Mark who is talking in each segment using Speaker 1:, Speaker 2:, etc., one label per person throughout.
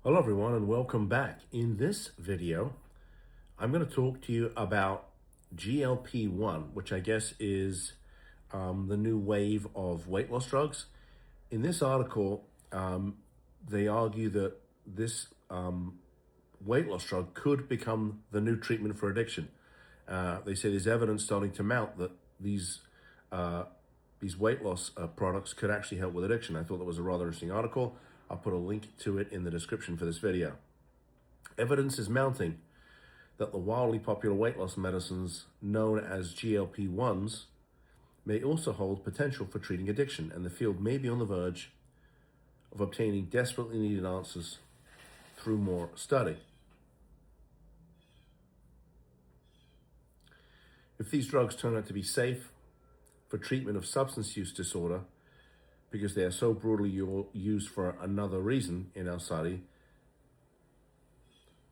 Speaker 1: Hello everyone and welcome back. In this video, I'm going to talk to you about GLP-1, which I guess is the new wave of weight loss drugs. In this article, they argue that this weight loss drug could become the new treatment for addiction. They say there's evidence starting to mount that these weight loss products could actually help with addiction. I thought that was a rather interesting article. I'll put a link to it in the description for this video. Evidence is mounting that the wildly popular weight loss medicines known as GLP-1s may also hold potential for treating addiction, and the field may be on the verge of obtaining desperately needed answers through more study. If these drugs turn out to be safe for treatment of substance use disorder, because they are so brutally used for another reason in our society,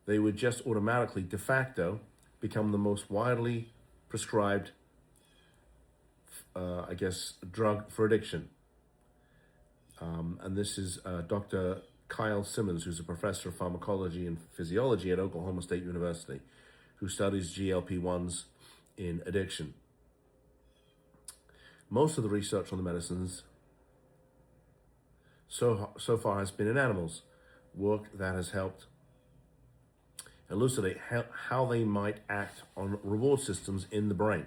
Speaker 1: they would just automatically, de facto, become the most widely prescribed, drug for addiction. And this is Dr. Kyle Simmons, who's a professor of pharmacology and physiology at Oklahoma State University, who studies GLP-1s in addiction. Most of the research on the medicines so far has been in animals, work that has helped elucidate how they might act on reward systems in the brain.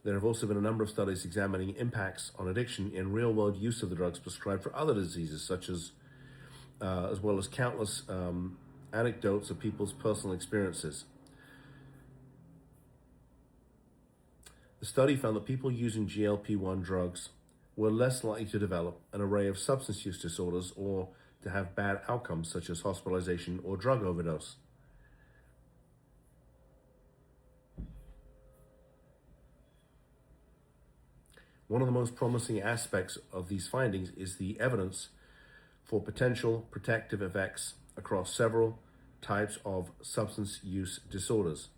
Speaker 1: There have also been a number of studies examining impacts on addiction in real-world use of the drugs prescribed for other diseases, such as well as countless anecdotes of people's personal experiences. The study found that people using GLP-1 drugs were less likely to develop an array of substance use disorders or to have bad outcomes such as hospitalization or drug overdose. One of the most promising aspects of these findings is the evidence for potential protective effects across several types of substance use disorders.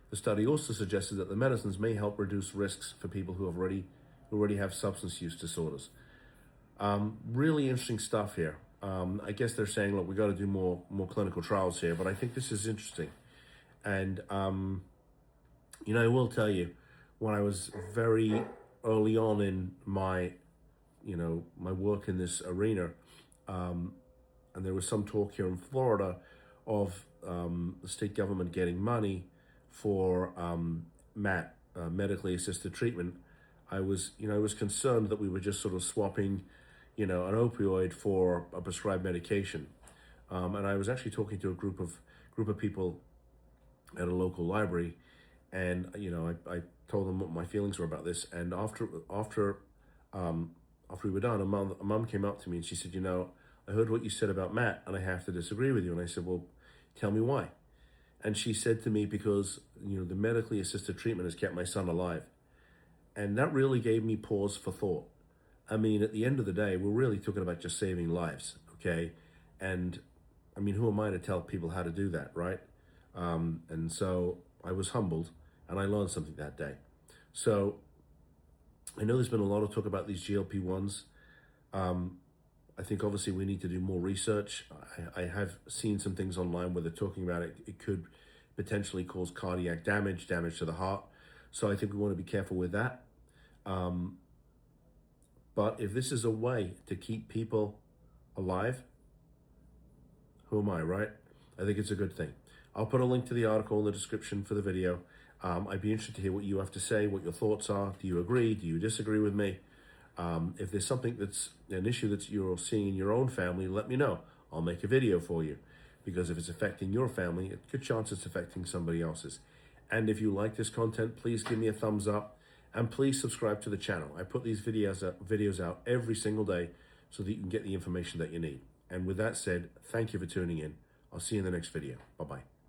Speaker 1: The study also suggested that the medicines may help reduce risks for people who already have substance use disorders. Really interesting stuff here. I guess they're saying, look, we got to do more clinical trials here, but I think this is interesting. And I will tell you, when I was very early on in my work in this arena, and there was some talk here in Florida of the state government getting money for MAT, medically assisted treatment, I was concerned that we were just sort of swapping, an opioid for a prescribed medication. And I was actually talking to a group of people at a local library, and I told them what my feelings were about this. And after we were done, a mom came up to me and she said, I heard what you said about MAT, and I have to disagree with you. And I said, well, tell me why. And she said to me, because, the medically assisted treatment has kept my son alive. And that really gave me pause for thought. I mean, at the end of the day, we're really talking about just saving lives, okay? And I mean, who am I to tell people how to do that, right? And so I was humbled and I learned something that day. So I know there's been a lot of talk about these GLP-1s. I think obviously we need to do more research. I have seen some things online where they're talking about it could potentially cause cardiac damage to the heart. So I think we want to be careful with that. But if this is a way to keep people alive, who am I, right? I think it's a good thing. I'll put a link to the article in the description for the video. I'd be interested to hear what you have to say, what your thoughts are. Do you agree? Do you disagree with me? If there's something that's an issue that you're seeing in your own family, let me know. I'll make a video for you, because if it's affecting your family, it's a good chance it's affecting somebody else's. And if you like this content, please give me a thumbs up and please subscribe to the channel. I put these videos out every single day so that you can get the information that you need. And with that said, thank you for tuning in. I'll see you in the next video. Bye-bye.